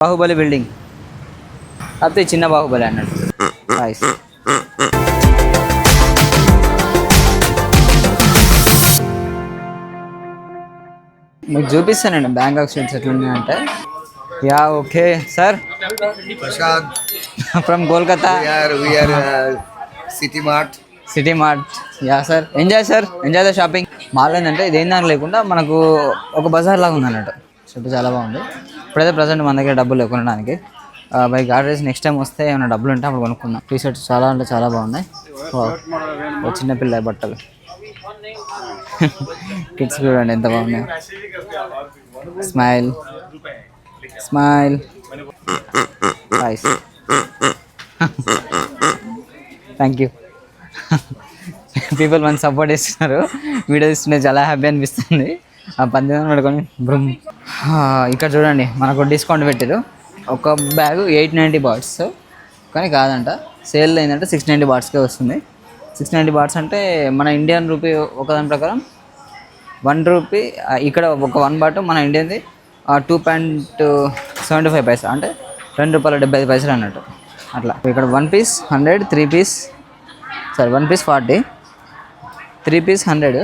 Baahubali building కాకపోతే చిన్న బాహుబలి అన్నట్టు. నైస్. మీకు చూపిస్తానండి బ్యాంకాక్ స్ట్రీట్స్ ఎట్లున్నాయంటే. Yeah okay sir. Prashant, from Kolkata. we are City Mart. City Mart. Yeah sir, enjoy sir, enjoy the shopping. Mall ఏంటంటే ఇదేం దాని లేకుండా మనకు ఒక బజార్ లాగా ఉంది అన్నట్టు. షాప్ చాలా బాగుంది. ఇప్పుడైతే ప్రజెంట్ మన దగ్గర డబ్బులు లేవు కొనడానికి. బైక్ ఆర్డర్ చేసి నెక్స్ట్ టైం వస్తే ఏమైనా డబ్బులు ఉంటే అప్పుడు కొనుక్కుందాం. టీ షర్ట్స్ చాలా అంటే చాలా బాగున్నాయి. చిన్నపిల్ల బట్టలు. కిడ్స్ చూడండి ఎంత బాగున్నాయి. Smile smile. Nice. Thank you. People మనకి సపోర్ట్ చేస్తున్నారు. వీడియో ఇస్తుంటే చాలా హ్యాపీ అనిపిస్తుంది. ఆ 10 పడుకొని బ్రూమ్. ఇక్కడ చూడండి మనకు డిస్కౌంట్ పెట్టారు. ఒక బ్యాగ్ 890 బాట్స్, కానీ కాదంట, సేల్ ఏంటంటే 690 బాట్స్కే వస్తుంది. 690 బాట్స్ అంటే మన ఇండియన్ రూపీ ఒకదాని ప్రకారం 1 రూపీ. ఇక్కడ ఒక 1 బాట్ మన ఇండియన్ది 2.75 పైసా, అంటే ₹2.75 అన్నట్టు. అట్లా ఇక్కడ 1 పీస్ 100, 3 పీస్ 1 పీస్ 40, 3 పీస్ 100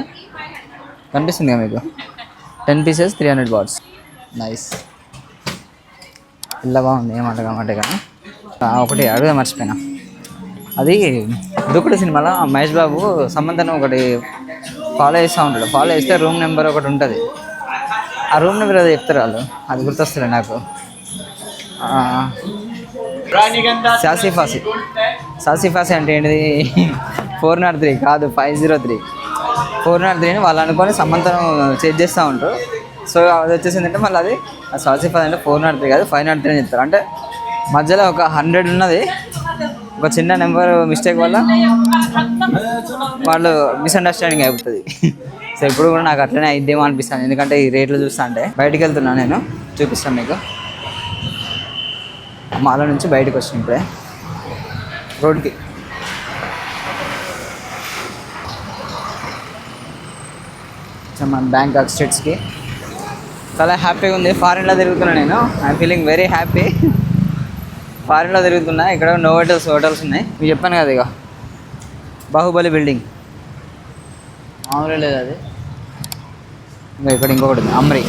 కనిపిస్తుంది కదా మీకు. 10 పీసెస్ 300 బాట్స్. నైస్. ఇలా బాగుంది. ఏమంటే కానీ ఒకటి అడుగుదా మర్చిపోయినా. అది దూకుడు సినిమాలో మహేష్ బాబు సమంతను ఒకటి ఫాలో చేస్తూ ఉంటాడు. ఫాలో చేస్తే రూమ్ నెంబర్ ఒకటి ఉంటుంది. ఆ రూమ్ నెంబర్ అది చెప్తారు వాళ్ళు, అది గుర్తొస్తుంది నాకు. సాసిఫాసి అంటే ఏంటిది? 403 కాదు, 503. 403 వాళ్ళు అనుకొని సమంతను చెక్ చేస్తూ ఉంటారు. సో అది వచ్చేసిందంటే మళ్ళీ అది సాసిఫాస్ అంటే 403 కాదు 503 అని చెప్తారు. అంటే మధ్యలో ఒక 100 ఉన్నది, ఒక చిన్న నెంబర్ మిస్టేక్ వల్ల వాళ్ళు మిస్అండర్స్టాండింగ్ అయిపోతుంది. సో ఇప్పుడు కూడా నాకు అట్లనే అయిద్దేమో అనిపిస్తాను, ఎందుకంటే ఈ రేట్లు చూస్తా అంటే. బయటికి వెళ్తున్నాను, నేను చూపిస్తాను మీకు. మాల నుంచి బయటకు వచ్చిన ఇప్పుడే రోడ్కి. మన బ్యాంకాక్ స్ట్రీట్స్కి చాలా హ్యాపీగా ఉంది. ఫారిన్లో తిరుగుతున్నా నేను. I'm feeling very happy. ఫారిన్లో తిరుగుతున్నా. ఇక్కడ హోటల్స్ ఉన్నాయి. మీకు చెప్పాను కదా, ఇక బాహుబలి బిల్డింగ్ మామూలు లేదు అది. ఇంకా ఇక్కడ ఇంకొకటి ఉంది, అమ్రి.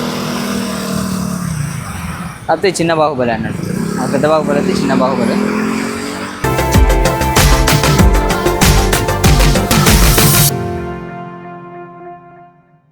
కాకపోతే చిన్న బాహుబలి అన్నట్టు. ఆ పెద్ద బాహుబలి అయితే చిన్న బాహుబలి.